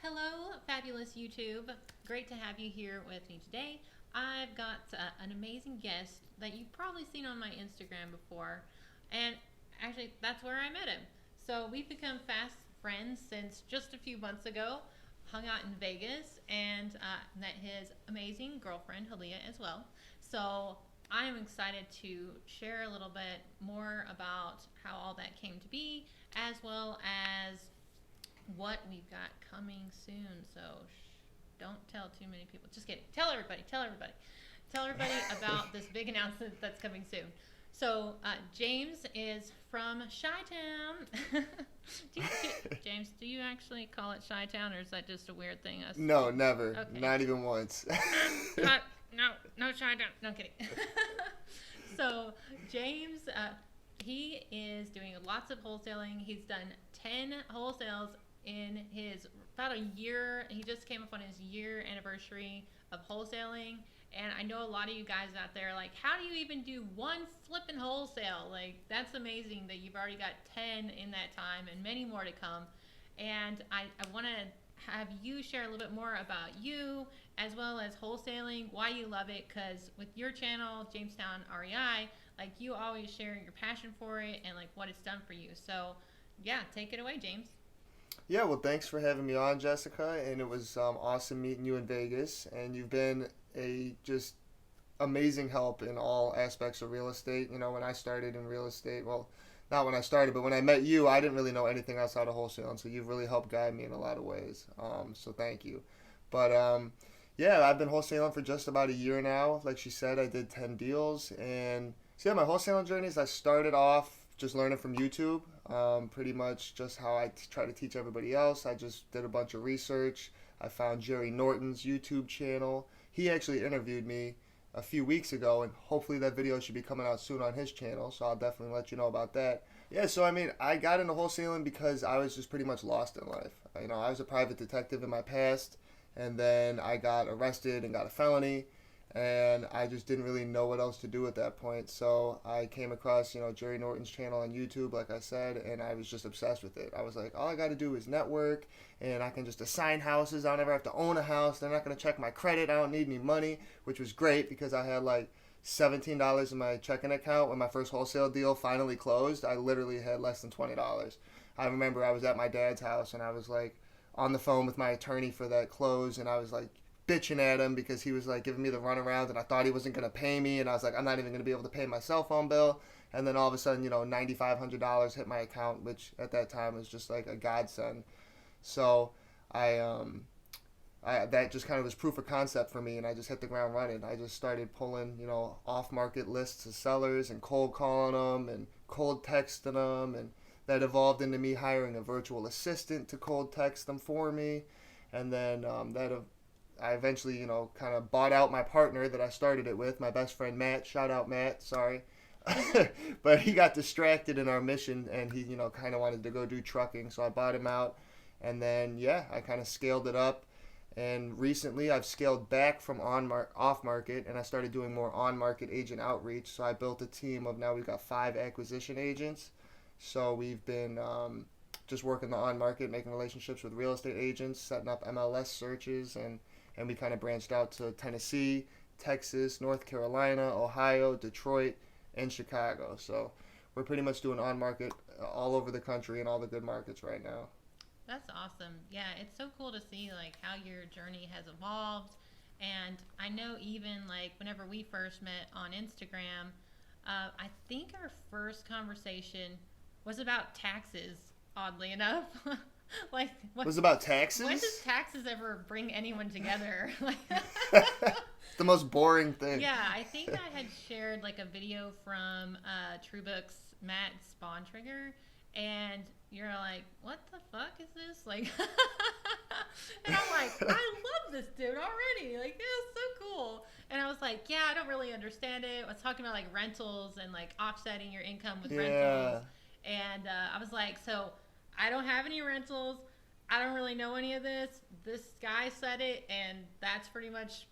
Hello, fabulous YouTube. Great to have you here with me today. I've got an amazing guest that you've probably seen on my Instagram before, and actually, that's where I met him. So we've become fast friends since just a few months ago. Hung out in Vegas and met his amazing girlfriend, Halia, as well. So I am excited to share a little bit more about how all that came to be, as well as what we've got coming soon. So don't tell too many people. Just kidding. Tell everybody. Tell everybody. Tell everybody about this big announcement that's coming soon. So James is from Chi-Town. James, do you actually call it Chi-Town, or is that just a weird thing? Us? No, never. Okay. Not even once. No Chi-Town. No, I'm kidding. So James, he is doing lots of wholesaling. He's done 10 wholesales in his about a year. He just came up on his year anniversary of wholesaling. And I know a lot of you guys out there are like, how do you even do one flipping wholesale? Like, that's amazing that you've already got 10 in that time and many more to come. And I want to have you share a little bit more about you as well as wholesaling, why you love it, because with your channel, Jamestown REI, like you always share your passion for it and like what it's done for you. So yeah, take it away, James. Yeah, well, thanks for having me on, Jessica. And it was awesome meeting you in Vegas. And you've been a just amazing help in all aspects of real estate. You know, when I started in real estate, well, not when I started, but when I met you, I didn't really know anything outside of wholesaling. So you've really helped guide me in a lot of ways. So thank you. But yeah, I've been wholesaling for just about a year now. Like she said, I did 10 deals. And so yeah, my wholesaling journeys, I started off just learning from YouTube. Pretty much just how I try to teach everybody else. I just did a bunch of research. I found Jerry Norton's YouTube channel. He actually interviewed me a few weeks ago, and hopefully that video should be coming out soon on his channel, so I'll definitely let you know about that. Yeah, so I mean, I got into wholesaling because I was just pretty much lost in life. You know, I was a private detective in my past, and then I got arrested and got a felony, and I just didn't really know what else to do at that point. So I came across, Jerry Norton's channel on YouTube, like I said, and I was just obsessed with it. I was like, all I got to do is network, and I can just assign houses. I don't ever have to own a house. They're not going to check my credit. I don't need any money, which was great because I had like $17 in my checking account when my first wholesale deal finally closed. I literally had less than $20. I remember I was at my dad's house, and I was like on the phone with my attorney for that close, and I was like bitching at him because he was like giving me the runaround, and I thought he wasn't going to pay me, and I was like, I'm not even going to be able to pay my cell phone bill. And then all of a sudden, $9,500 hit my account, which at that time was just like a godsend. So I that just kind of was proof of concept for me, and I just hit the ground running. I just started pulling, off-market lists of sellers and cold calling them and cold texting them, and that evolved into me hiring a virtual assistant to cold text them for me. And then I eventually, kind of bought out my partner that I started it with, my best friend Matt. Shout out Matt, sorry. But he got distracted in our mission, and he, kind of wanted to go do trucking, so I bought him out. And then, yeah, I kind of scaled it up. And recently I've scaled back from off-market, and I started doing more on-market agent outreach. So I built a team of, now we've got 5 acquisition agents. So we've been just working the on-market, making relationships with real estate agents, setting up MLS searches, and we kind of branched out to Tennessee, Texas, North Carolina, Ohio, Detroit, and Chicago. So we're pretty much doing on-market all over the country in all the good markets right now. That's awesome. Yeah, it's so cool to see like how your journey has evolved. And I know even like whenever we first met on Instagram, I think our first conversation was about taxes, oddly enough. Like It was about taxes? when does taxes ever bring anyone together? Like The most boring thing. yeah, I think I had shared like a video from TrueBook's Matt Spawntrigger, and you're like, what the fuck is this? Like, and I'm like, I love this dude already. Like, this is so cool. And I was like, yeah, I don't really understand it. I was talking about like rentals and like offsetting your income with rentals. And I was like, so I don't have any rentals. I don't really know any of this. This guy said it, and that's pretty much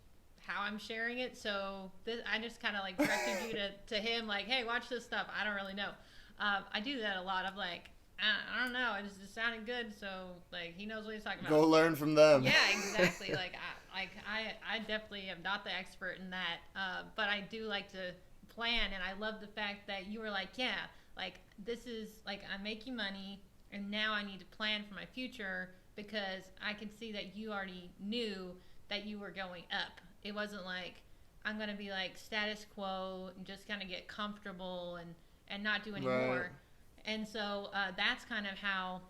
how I'm sharing it. So I just kind of like directed you to him, like, hey, watch this stuff. I don't really know. I do that a lot. I'm like, I don't know. It just sounded good, so like he knows what he's talking about. Go learn from them. Yeah, exactly. I definitely am not the expert in that, but I do like to plan, and I love the fact that you were like, yeah, like this is like I'm making money, and now I need to plan for my future because I can see that you already knew that you were going up. It wasn't like I'm gonna be like status quo and just kind of get comfortable and not do any more. And so that's kind of how,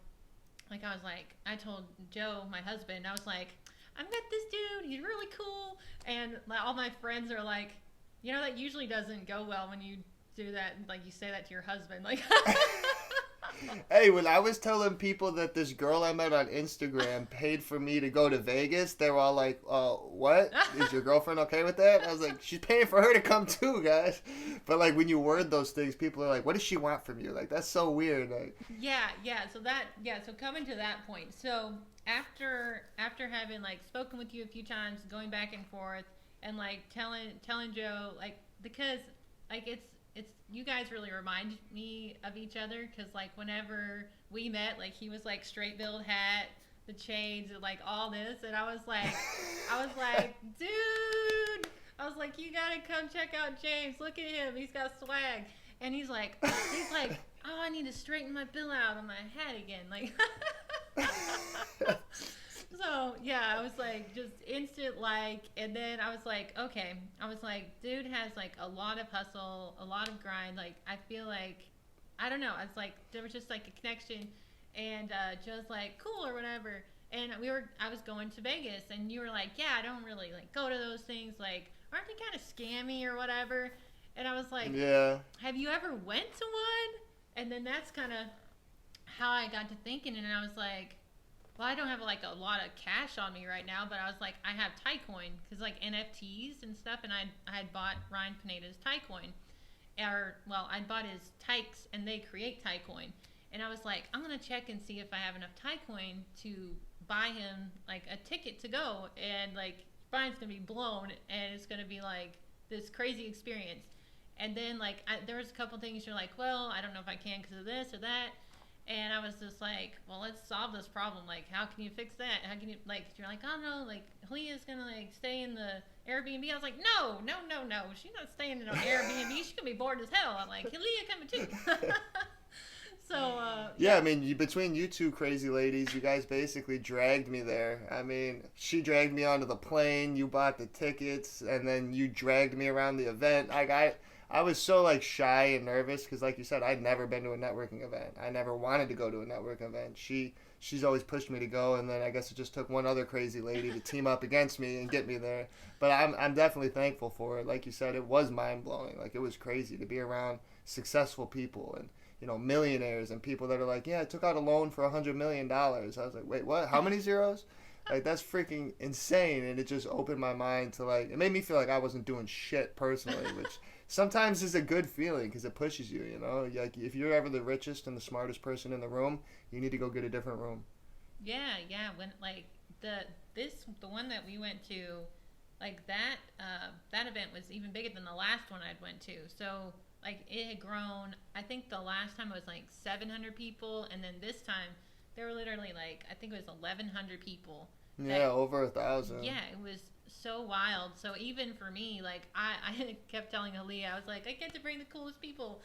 like, I was like, I told Joe, my husband, I was like, I've met this dude, he's really cool. And like, all my friends are like, you know, that usually doesn't go well when you do that, like you say that to your husband. Like, Hey, when I was telling people that this girl I met on Instagram paid for me to go to Vegas, they were all like, what? Is your girlfriend okay with that? I was like, she's paying for her to come too, guys. But like when you word those things, people are like, what does she want from you? Like, that's so weird. Like, so coming to that point. So after having like spoken with you a few times, going back and forth, and like telling Joe, like, because like it's you guys really remind me of each other, because like whenever we met, like he was like straight build hat, the chains, and like all this, and I was like dude, I was like, you gotta come check out James, look at him, he's got swag. And he's like oh, I need to straighten my bill out on my hat again, like so yeah, I was like just instant like, and then I was like, okay, I was like, dude has like a lot of hustle, a lot of grind. Like I feel like, I don't know, I was like, there was just like a connection, and just like cool or whatever. And I was going to Vegas, and you were like, yeah, I don't really like go to those things. Like, aren't they kind of scammy or whatever? And I was like, yeah. Have you ever went to one? And then that's kind of how I got to thinking, and I was like, well, I don't have like a lot of cash on me right now, but I was like, I have Tycoin, because like NFTs and stuff, and I had bought Ryan Pineda's Tycoin, I bought his Tykes, and they create Tycoin, and I was like, I'm gonna check and see if I have enough Tycoin to buy him like a ticket to go, and like Brian's gonna be blown, and it's gonna be like this crazy experience. And then like there was a couple things you're like, well, I don't know if I can because of this or that. And I was just like, well, let's solve this problem. Like, how can you fix that? How can you, like, you're like, oh, no, like, Leah's going to, like, stay in the Airbnb. I was like, no. She's not staying in an Airbnb. She's going to be bored as hell. I'm like, hey, Leah coming too. So, yeah, I mean, between you two crazy ladies, you guys basically dragged me there. I mean, she dragged me onto the plane, you bought the tickets, and then you dragged me around the event. I was so like shy and nervous because, like you said, I'd never been to a networking event. I never wanted to go to a networking event. She's always pushed me to go, and then I guess it just took one other crazy lady to team up against me and get me there. But I'm definitely thankful for it. Like you said, it was mind blowing. Like, it was crazy to be around successful people and, you know, millionaires and people that are like, yeah, I took out a loan for $100 million. I was like, wait, what? How many zeros? Like, that's freaking insane. And it just opened my mind to, like, it made me feel like I wasn't doing shit personally, which sometimes is a good feeling because it pushes you, you know? Like, if you're ever the richest and the smartest person in the room, you need to go get a different room. Yeah. When, like, the one that we went to, like, that event was even bigger than the last one I'd went to. So, like, it had grown. I think the last time it was, like, 700 people, and then this time there were literally, like, I think it was 1,100 people. Yeah, over 1,000. Yeah, it was so wild. So even for me, like, I kept telling Aaliyah, I was like, I get to bring the coolest people.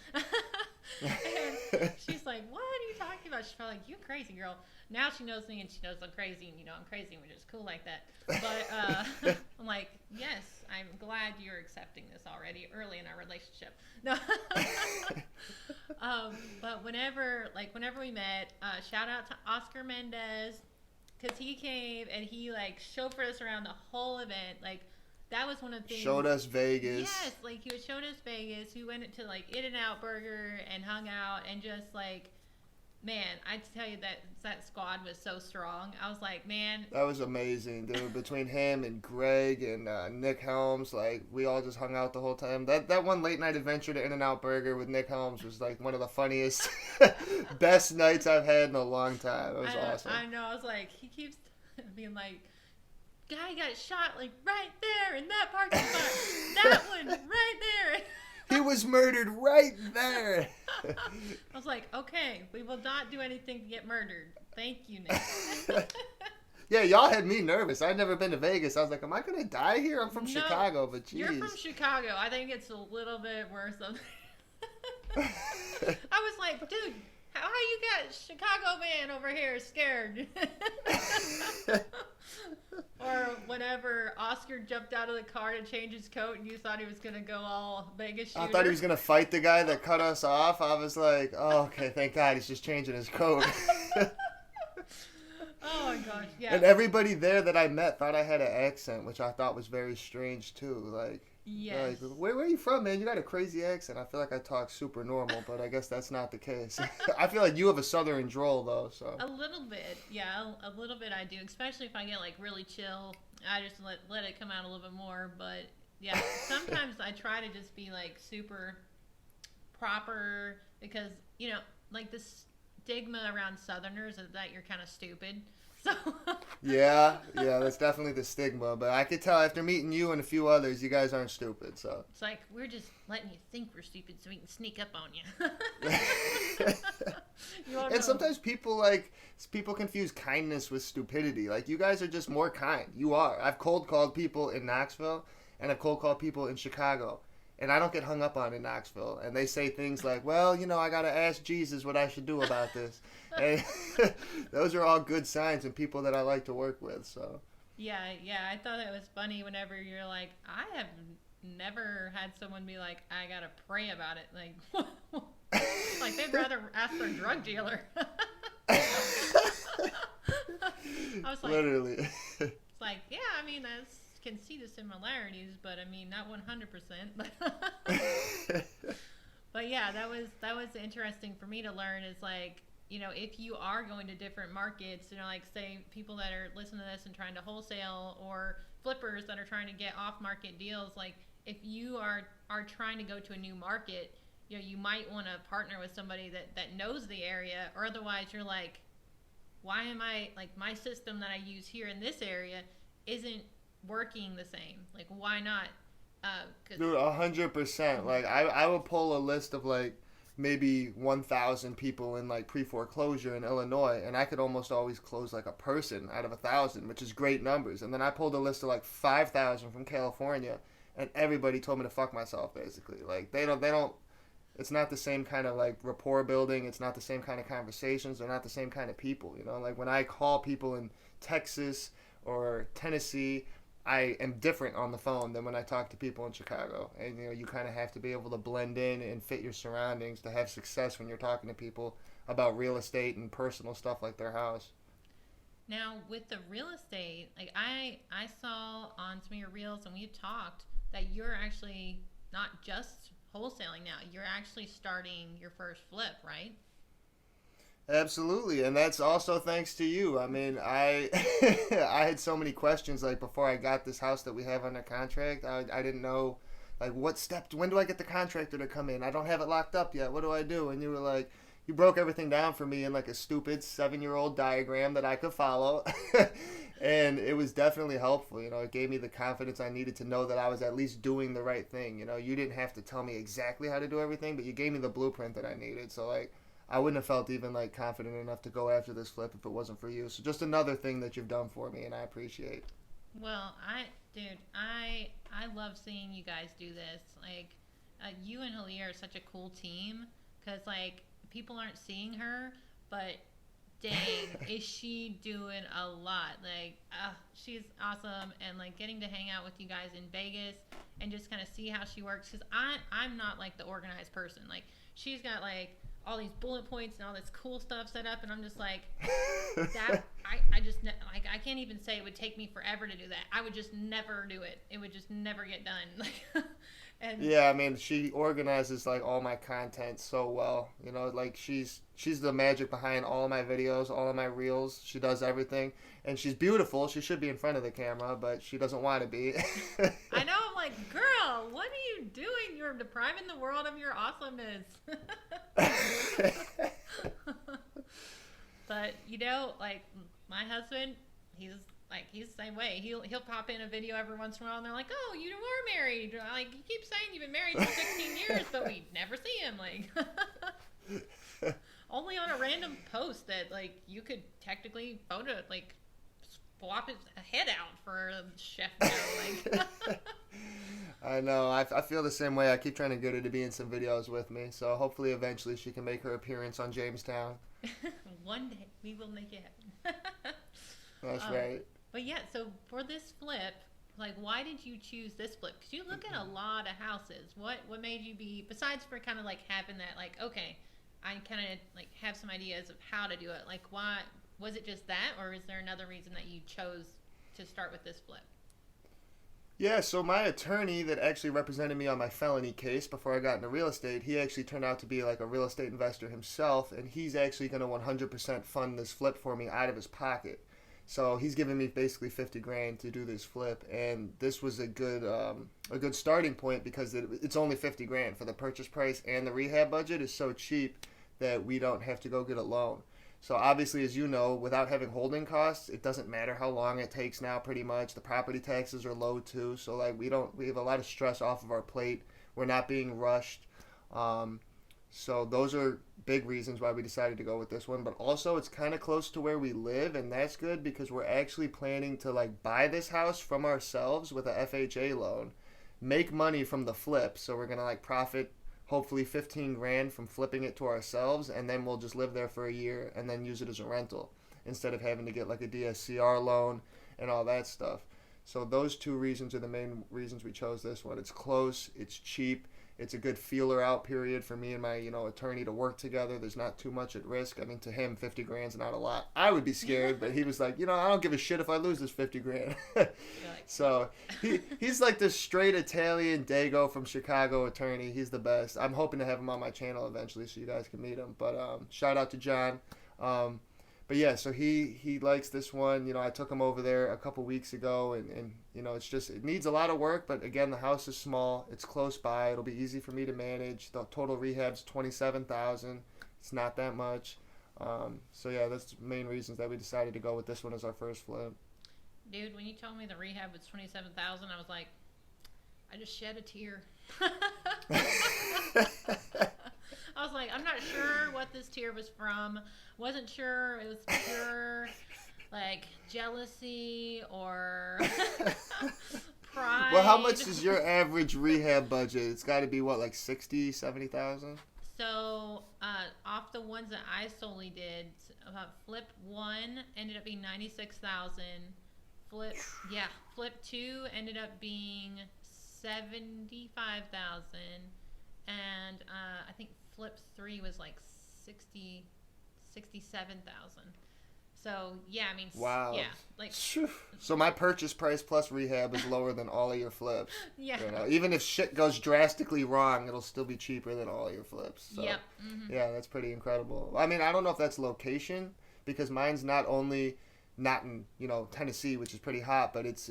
And she's like, what are you talking about? She's probably like, you're crazy, girl. Now she knows me, and she knows I'm crazy, and, you know, I'm crazy, and we're just cool like that. But I'm like, yes, I'm glad you're accepting this already early in our relationship. No. But whenever we met, shout out to Oscar Mendez, because he came and he, like, chauffeured us around the whole event. Like, that was one of the things. Showed us Vegas. Yes, like, he showed us Vegas. We went to, like, In-N-Out Burger and hung out and just, like, man, I tell you that squad was so strong. I was like, man. That was amazing, dude. Between him and Greg and Nick Helms, like, we all just hung out the whole time. That one late night adventure to In-N-Out Burger with Nick Helms was, like, one of the funniest, best nights I've had in a long time. It was awesome. I know. I was like, he keeps being like, guy got shot, like, right there in that parking spot. That one right there. He was murdered right there. I was like, okay, we will not do anything to get murdered. Thank you, Nick. Yeah, y'all had me nervous. I'd never been to Vegas. I was like, am I going to die here? I'm from No, Chicago, but geez. You're from Chicago. I think it's a little bit worse. I was like, dude, how you got Chicago man over here scared? Or whenever Oscar jumped out of the car to change his coat and you thought he was going to go all Vegas shooter. I thought he was going to fight the guy that cut us off. I was like, oh, okay, thank God he's just changing his coat. Oh my gosh, yeah. And everybody there that I met thought I had an accent, which I thought was very strange too. Like, yes. Like, where are you from, man? You got a crazy accent. I feel like I talk super normal, but I guess that's not the case. I feel like you have a southern drawl, though. So a little bit, yeah, a little bit I do. Especially if I get like really chill, I just let it come out a little bit more. But yeah, sometimes I try to just be like super proper because like the stigma around Southerners is that you're kind of stupid. So yeah, that's definitely the stigma. But I could tell after meeting you and a few others, you guys aren't stupid. So it's like we're just letting you think we're stupid so we can sneak up on you. And sometimes people confuse kindness with stupidity. Like you guys are just more kind. You are. I've cold called people in Knoxville, and I've cold called people in Chicago. And I don't get hung up on in Knoxville. And they say things like, well, I got to ask Jesus what I should do about this. And those are all good signs and people that I like to work with. So Yeah, I thought it was funny whenever you're like, I have never had someone be like, I got to pray about it. Like they'd rather ask their drug dealer. I was like, literally. It's like, yeah, I mean, I can see the similarities, but I mean, not 100%. But yeah, that was interesting for me to learn is like, if you are going to different markets, like say people that are listening to this and trying to wholesale or flippers that are trying to get off market deals, like if you are trying to go to a new market, you might want to partner with somebody that knows the area, or otherwise you're like, why am I like my system that I use here in this area isn't working the same? Like why not? Dude, 100%. Like I would pull a list of like maybe 1,000 people in like pre-foreclosure in Illinois, and I could almost always close like a person out of 1,000, which is great numbers. And then I pulled a list of like 5,000 from California, and everybody told me to fuck myself basically. Like they don't. It's not the same kind of like rapport building. It's not the same kind of conversations. They're not the same kind of people. Like when I call people in Texas or Tennessee, I am different on the phone than when I talk to people in Chicago. And, you kind of have to be able to blend in and fit your surroundings to have success when you're talking to people about real estate and personal stuff like their house. Now, with the real estate, like I saw on some of your reels and we had talked that you're actually not just wholesaling now. You're actually starting your first flip, right? Absolutely, and that's also thanks to you. I mean, I I had so many questions like before I got this house that we have under contract. I didn't know like what step, when do I get the contractor to come in? I don't have it locked up yet. What do I do? And you were like, you broke everything down for me in like a stupid 7-year-old diagram that I could follow. And it was definitely helpful. It gave me the confidence I needed to know that I was at least doing the right thing. You didn't have to tell me exactly how to do everything, but you gave me the blueprint that I needed. So like I wouldn't have felt even like confident enough to go after this flip if it wasn't for you. So just another thing that you've done for me, and I appreciate. Well, I love seeing you guys do this. Like, you and Halia are such a cool team because like people aren't seeing her, but dang, is she doing a lot. Like, she's awesome, and like getting to hang out with you guys in Vegas and just kind of see how she works because I'm not like the organized person. Like, she's got like all these bullet points and all this cool stuff set up, and I'm just like, that I just like I can't even say it would take me forever to do that. I would just never do it. It would just never get done. And yeah, I mean, she organizes like all my content so well. Like she's the magic behind all of my videos, all of my reels. She does everything, and she's beautiful. She should be in front of the camera, but she doesn't want to be. I know. I'm like, girl, what are you doing? You're depriving the world of your awesomeness. But like my husband, he's the same way. He'll pop in a video every once in a while, and they're like, "Oh, you are married." Like, you keep saying you've been married for 16 years, but we never see him. Like, Only on a random post that like you could technically photo like swap his head out for Chef Joe. Like, I know. I feel the same way. I keep trying to get her to be in some videos with me. So hopefully, eventually, she can make her appearance on Jamestown. one day we will make it happen. That's um, right. but yeah, so for this flip, like, why did you choose this flip? Because you look at a lot of houses. What made you be, besides for kind of like having that, like, okay, I kind of like have some ideas of how to do it. Like, why was it just that, or is there another reason that you chose to start with this flip? Yeah, so my attorney that actually represented me on my felony case before I got into real estate, he actually turned out to be like a real estate investor himself, and he's actually going to 100% fund this flip for me out of his pocket. So he's giving me basically 50 grand to do this flip, and this was a good starting point because it's only 50 grand for the purchase price, and the rehab budget is so cheap that we don't have to go get a loan. So obviously, as you know, without having holding costs, it doesn't matter how long it takes now. Pretty much, the property taxes are low too. So like we have a lot of stress off of our plate. We're not being rushed. Um, so those are big reasons why we decided to go with this one. But also, it's kind of close to where we live, and that's good because we're actually planning to like buy this house from ourselves with a FHA loan, make money from the flip. So we're gonna like profit hopefully 15 grand from flipping it to ourselves, and then we'll just live there for a year and then use it as a rental instead of having to get like a DSCR loan and all that stuff. So those two reasons are the main reasons we chose this one. It's close, it's cheap, it's a good feeler out period for me and my attorney to work together. There's not too much at risk. I mean, to him 50 grand's not a lot. I would be scared, but he was like, I don't give a shit if I lose this 50 grand. So he's like this straight Italian Dago from Chicago attorney. He's the best. I'm hoping to have him on my channel eventually so you guys can meet him. But shout out to John. But yeah, so he likes this one. I took him over there a couple weeks ago, and it needs a lot of work. But again, the house is small. It's close by. It'll be easy for me to manage. The total rehab's $27,000. It's not that much. So yeah, that's the main reasons that we decided to go with this one as our first flip. Dude, when you told me the rehab was 27,000, I was like, I just shed a tear. I was like, I'm not sure what this tear was from. Wasn't sure it was pure like jealousy or pride. Well, how much is your average rehab budget? It's got to be what, like 60, 70,000? So off the ones that I solely did, flip one ended up being 96,000. Flip two ended up being 75,000, and I think flip three was like 67,000. So yeah, I mean, wow. Yeah, like so my purchase price plus rehab is lower than all of your flips. Yeah. Even if shit goes drastically wrong, it'll still be cheaper than all of your flips. So, yep. Mm-hmm. Yeah, that's pretty incredible. I mean, I don't know if that's location because mine's not in Tennessee, which is pretty hot, but it's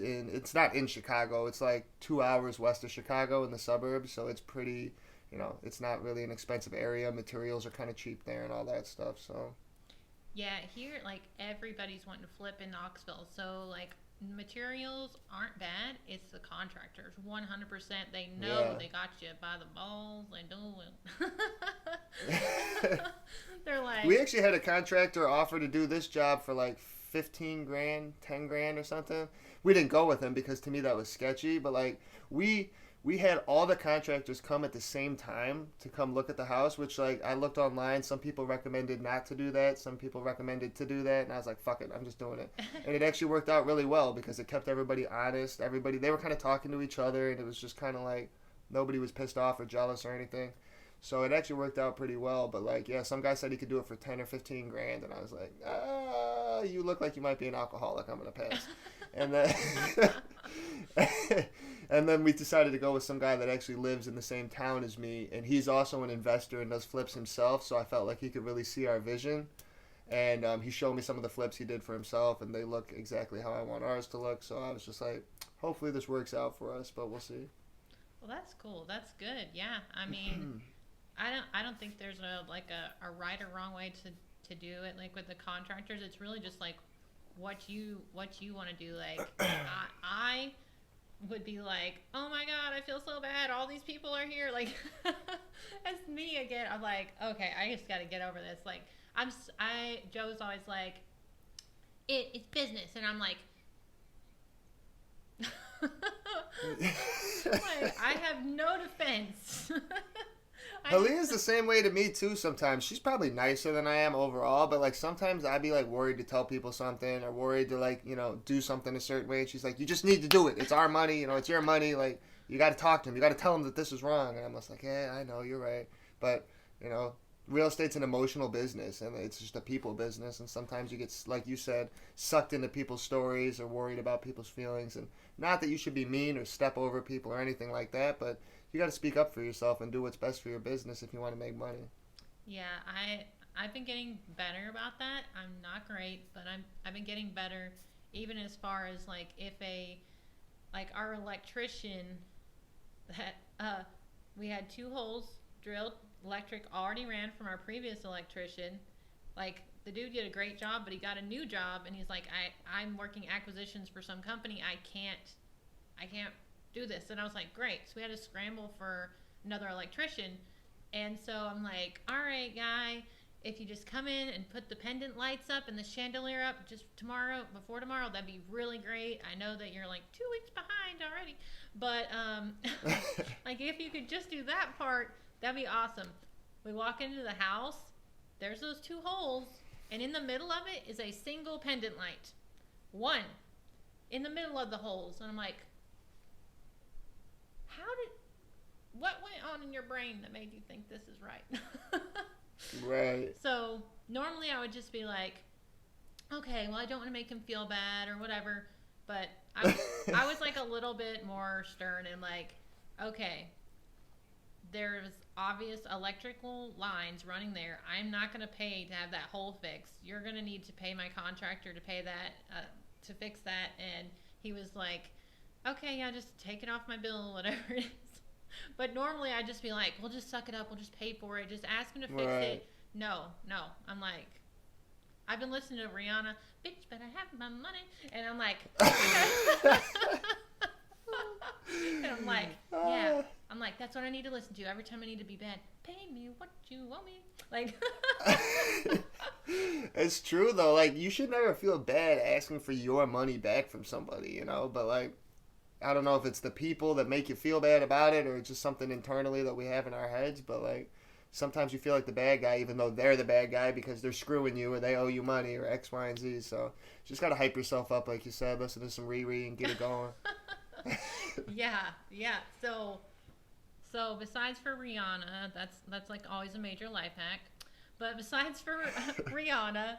not in Chicago. It's like 2 hours west of Chicago in the suburbs, so it's pretty, it's not really an expensive area. Materials are kind of cheap there and all that stuff. So yeah, here like everybody's wanting to flip in Knoxville, so like materials aren't bad. It's the contractors, 100%. They know They got you by the balls. They do it. They're like, we actually had a contractor offer to do this job for like 15 grand, 10 grand or something. We didn't go with him because to me that was sketchy, but like we had all the contractors come at the same time to come look at the house, which like I looked online. Some people recommended not to do that. Some people recommended to do that. And I was like, fuck it, I'm just doing it. And it actually worked out really well because it kept everybody honest. They were kind of talking to each other, and it was just kind of like nobody was pissed off or jealous or anything. So it actually worked out pretty well. But like, yeah, some guy said he could do it for 10 or 15 grand. And I was like, you look like you might be an alcoholic. I'm going to pass. And then and then we decided to go with some guy that actually lives in the same town as me, and he's also an investor and does flips himself, so I felt like he could really see our vision. And he showed me some of the flips he did for himself, and they look exactly how I want ours to look, so I was just like, hopefully this works out for us, but we'll see. Well, that's cool. That's good. Yeah, I mean, I don't think there's a right or wrong way to do it. Like with the contractors, it's really just like what you want to do. Like I would be like, "Oh my God, I feel so bad. All these people are here." Like, that's me again. I'm like, okay, I just got to get over this. Like, Joe's always like, it's business, and I'm like, like I have no defense. Halena's the same way to me too sometimes. She's probably nicer than I am overall, but like sometimes I'd be like worried to tell people something or worried to like, do something a certain way. And she's like, you just need to do it. It's our money, it's your money. Like, you got to talk to him. You got to tell him that this is wrong. And I'm just like, yeah, I know, you're right. But, real estate's an emotional business and it's just a people business. And sometimes you get, like you said, sucked into people's stories or worried about people's feelings. And not that you should be mean or step over people or anything like that, but you got to speak up for yourself and do what's best for your business if you want to make money. Yeah, I've been getting better about that. I'm not great, but I've been getting better, even as far as like if our electrician that we had 2 holes drilled, electric already ran from our previous electrician. Like, the dude did a great job, but he got a new job, and he's like, I'm working acquisitions for some company. I can't do this. And I was like, great. So we had to scramble for another electrician. And so I'm like, all right, guy, if you just come in and put the pendant lights up and the chandelier up just before tomorrow, that'd be really great. I know that you're like 2 weeks behind already, but like if you could just do that part, that'd be awesome. We walk into the house, there's those 2 holes, and in the middle of it is a single pendant light. One in the middle of the holes. And I'm like, what went on in your brain that made you think this is right? Right. So normally I would just be like, okay, well, I don't want to make him feel bad or whatever. But I was like a little bit more stern and like, okay, there's obvious electrical lines running there. I'm not going to pay to have that hole fixed. You're going to need to pay my contractor to pay that, to fix that. And he was like, okay, yeah, just take it off my bill, whatever it is. But normally I'd just be like, we'll just suck it up. We'll just pay for it. Just ask him to fix it. No. I'm like, I've been listening to Rihanna, bitch, better have my money. And I'm like, and I'm like, yeah. I'm like, that's what I need to listen to every time I need to be bad. Pay me what you owe me. Like, it's true though. Like, you should never feel bad asking for your money back from somebody, But like, I don't know if it's the people that make you feel bad about it or it's just something internally that we have in our heads, but like sometimes you feel like the bad guy even though they're the bad guy because they're screwing you or they owe you money or X, Y, and Z. So just got to hype yourself up like you said, listen to some Riri and get it going. Yeah. So besides for Rihanna, that's like always a major life hack. But besides for Rihanna,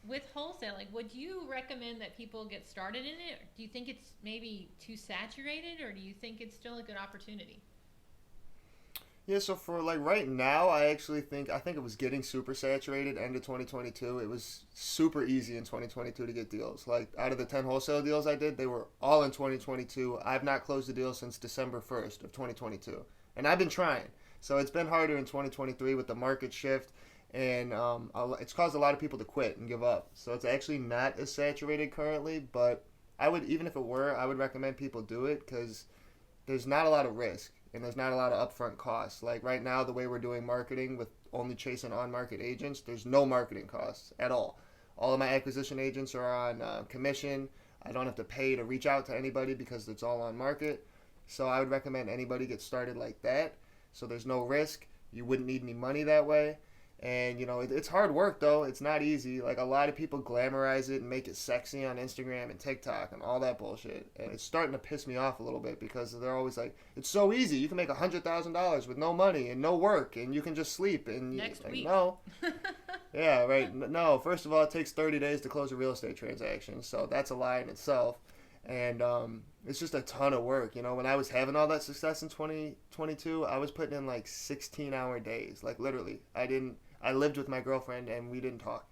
with wholesaling, would you recommend that people get started in it? Do you think it's maybe too saturated, or do you think it's still a good opportunity? Yeah, so for like right now, I think it was getting super saturated end of 2022. It was super easy in 2022 to get deals. Like out of the 10 wholesale deals I did, they were all in 2022. I've not closed a deal since December 1st of 2022. And I've been trying. So it's been harder in 2023 with the market shift and it's caused a lot of people to quit and give up. So it's actually not as saturated currently, but even if it were, I would recommend people do it because there's not a lot of risk and there's not a lot of upfront costs. Like right now, the way we're doing marketing with only chasing on-market agents, there's no marketing costs at all. All of my acquisition agents are on commission. I don't have to pay to reach out to anybody because it's all on market. So I would recommend anybody get started like that. So there's no risk. You wouldn't need any money that way. And, it's hard work, though. It's not easy. Like, a lot of people glamorize it and make it sexy on Instagram and TikTok and all that bullshit. And it's starting to piss me off a little bit because they're always like, it's so easy. You can make $100,000 with no money and no work and you can just sleep. And Next like, week. No. Yeah, right. No, first of all, it takes 30 days to close a real estate transaction. So that's a lie in itself. And it's just a ton of work. When I was having all that success in 2022, I was putting in like 16-hour days. Like, literally. I lived with my girlfriend and we didn't talk.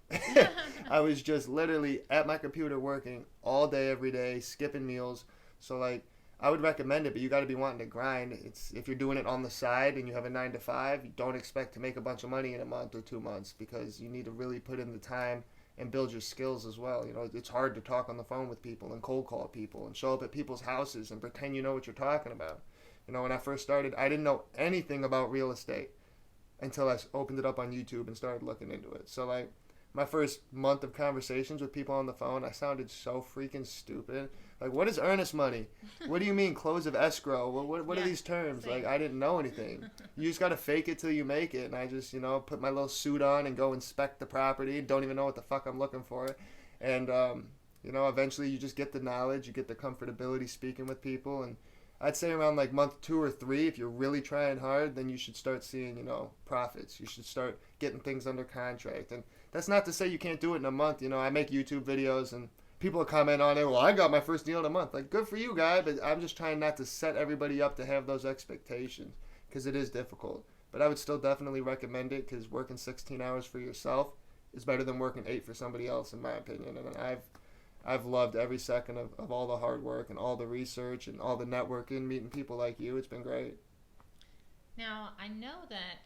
I was just literally at my computer working all day, every day, skipping meals. So, like, I would recommend it, but you got to be wanting to grind. If you're doing it on the side and you have a 9 to 5, you don't expect to make a bunch of money in a month or 2 months because you need to really put in the time and build your skills as well. It's hard to talk on the phone with people and cold call people and show up at people's houses and pretend you know what you're talking about. When I first started, I didn't know anything about real estate until I opened it up on YouTube and started looking into it. So, like, my first month of conversations with people on the phone, I sounded so freaking stupid. Like, what is earnest money? What do you mean close of escrow? What are these terms? Same. Like, I didn't know anything. You just got to fake it till you make it. And I just, put my little suit on and go inspect the property. Don't even know what the fuck I'm looking for. And, eventually you just get the knowledge. You get the comfortability speaking with people. And I'd say around like month 2 or 3, if you're really trying hard, then you should start seeing, profits. You should start getting things under contract. And that's not to say you can't do it in a month. I make YouTube videos and people comment on it. Well, I got my first deal in a month. Like, good for you, guy. But I'm just trying not to set everybody up to have those expectations because it is difficult. But I would still definitely recommend it because working 16 hours for yourself is better than working 8 for somebody else, in my opinion. And I've loved every second of all the hard work and all the research and all the networking, meeting people like you. It's been great. Now, I know that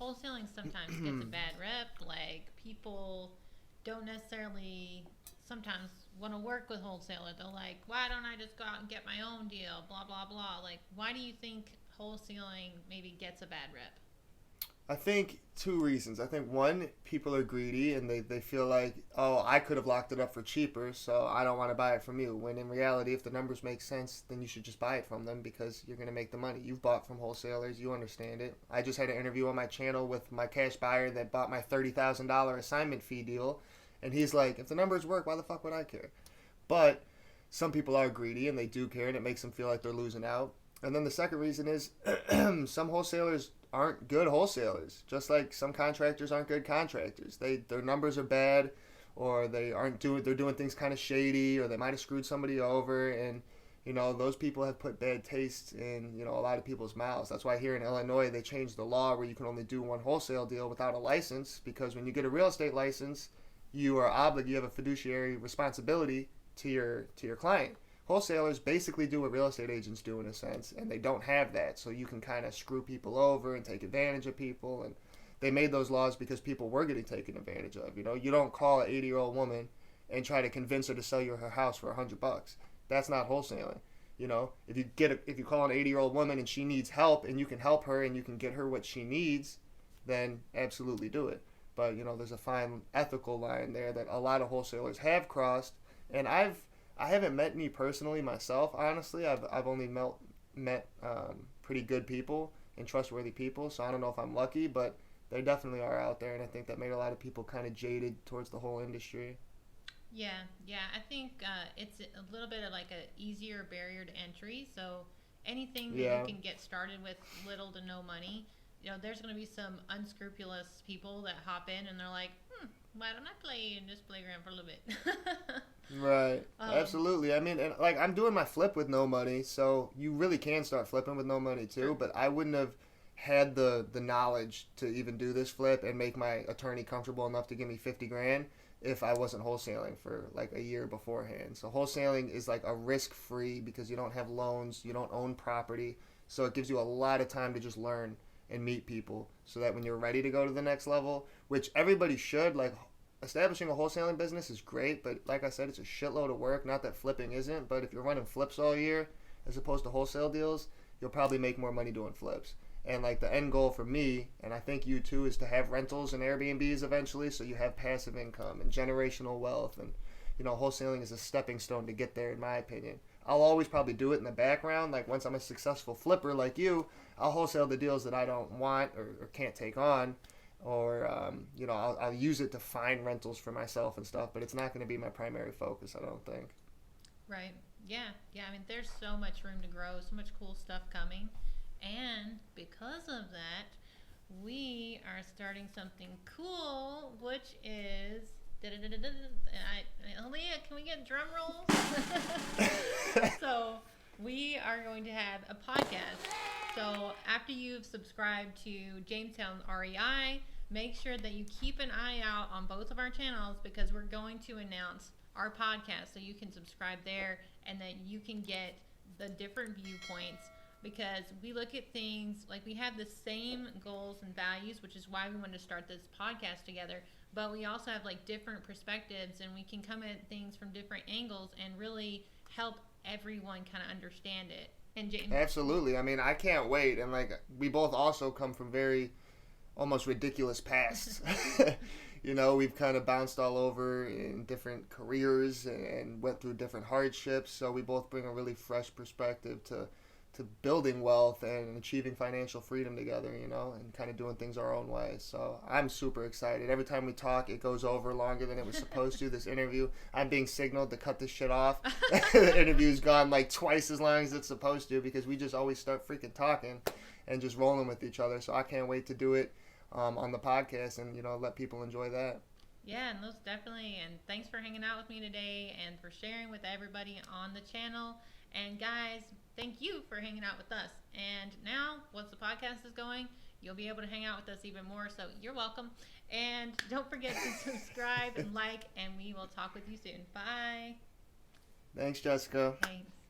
wholesaling sometimes gets a bad rep. Like, people don't necessarily sometimes want to work with wholesaler. They're like, why don't I just go out and get my own deal? Blah, blah, blah. Like, why do you think wholesaling maybe gets a bad rep? I think 2 reasons. I think one, people are greedy and they feel like, oh, I could have locked it up for cheaper, so I don't want to buy it from you. When in reality, if the numbers make sense, then you should just buy it from them because you're going to make the money. You've bought from wholesalers. You understand it. I just had an interview on my channel with my cash buyer that bought my $30,000 assignment fee deal. And he's like, if the numbers work, why the fuck would I care? But some people are greedy and they do care and it makes them feel like they're losing out. And then the second reason is some wholesalers aren't good wholesalers, just like some contractors aren't good contractors. Their numbers are bad, or they're doing things kind of shady, or they might have screwed somebody over, and those people have put bad taste in a lot of people's mouths. That's why here in Illinois they changed the law where you can only do one wholesale deal without a license, because when you get a real estate license, you have a fiduciary responsibility to your client. Wholesalers basically do what real estate agents do in a sense, and they don't have that, so you can kind of screw people over and take advantage of people. And they made those laws because people were getting taken advantage of. You don't call an 80-year-old woman and try to convince her to sell you her house for $100. That's not wholesaling. If you call an 80-year-old woman and she needs help and you can help her and you can get her what she needs, then absolutely do it. But there's a fine ethical line there that a lot of wholesalers have crossed, and I haven't met any personally myself, honestly. I've only met pretty good people and trustworthy people, so I don't know if I'm lucky, but they definitely are out there, and I think that made a lot of people kind of jaded towards the whole industry. Yeah, I think it's a little bit of like an easier barrier to entry, so anything that you can get started with little to no money, there's going to be some unscrupulous people that hop in and they're like, why don't I play in this playground for a little bit? Right. Absolutely. I mean, and like, I'm doing my flip with no money, so you really can start flipping with no money too, but I wouldn't have had the knowledge to even do this flip and make my attorney comfortable enough to give me $50,000 if I wasn't wholesaling for like a year beforehand. So wholesaling is like a risk-free because you don't have loans, you don't own property, so it gives you a lot of time to just learn and meet people so that when you're ready to go to the next level, which everybody should, like, establishing a wholesaling business is great, but like I said, it's a shitload of work. Not that flipping isn't, but if you're running flips all year as opposed to wholesale deals, you'll probably make more money doing flips. And like the end goal for me, and I think you too, is to have rentals and Airbnbs eventually, so you have passive income and generational wealth. And wholesaling is a stepping stone to get there, in my opinion. I'll always probably do it in the background. Like, once I'm a successful flipper like you, I'll wholesale the deals that I don't want or can't take on, or I'll use it to find rentals for myself and stuff, but it's not going to be my primary focus, I don't think. Right. Yeah. I mean, there's so much room to grow, so much cool stuff coming, and because of that, we are starting something cool, which is Aaliyah, can we get drum rolls? So we are going to have a podcast. So after you've subscribed to Jamestown REI, make sure that you keep an eye out on both of our channels, because we're going to announce our podcast, so you can subscribe there and that you can get the different viewpoints, because we look at things like we have the same goals and values, which is why we wanted to start this podcast together. but we also have like different perspectives, and we can come at things from different angles and really help everyone kind of understand it. And James, Absolutely. I mean, I can't wait. And like, we both also come from very almost ridiculous pasts. You know, we've kind of bounced all over in different careers and went through different hardships. So we both bring a really fresh perspective to building wealth and achieving financial freedom together, you know, and kind of doing things our own way. So I'm super excited. Every time we talk, it goes over longer than it was supposed to. This interview, I'm being signaled to cut this shit off. The interview's gone like twice as long as it's supposed to because we just always start freaking talking and just rolling with each other. So I can't wait to do it on the podcast and, you know, let people enjoy that. yeah, most definitely. And thanks for hanging out with me today and for sharing with everybody on the channel. And guys, thank you for hanging out with us. And now, once the podcast is going, you'll be able to hang out with us even more. So you're welcome. And don't forget to subscribe and like, and we will talk with you soon. Bye. Thanks, Jessica. Thanks.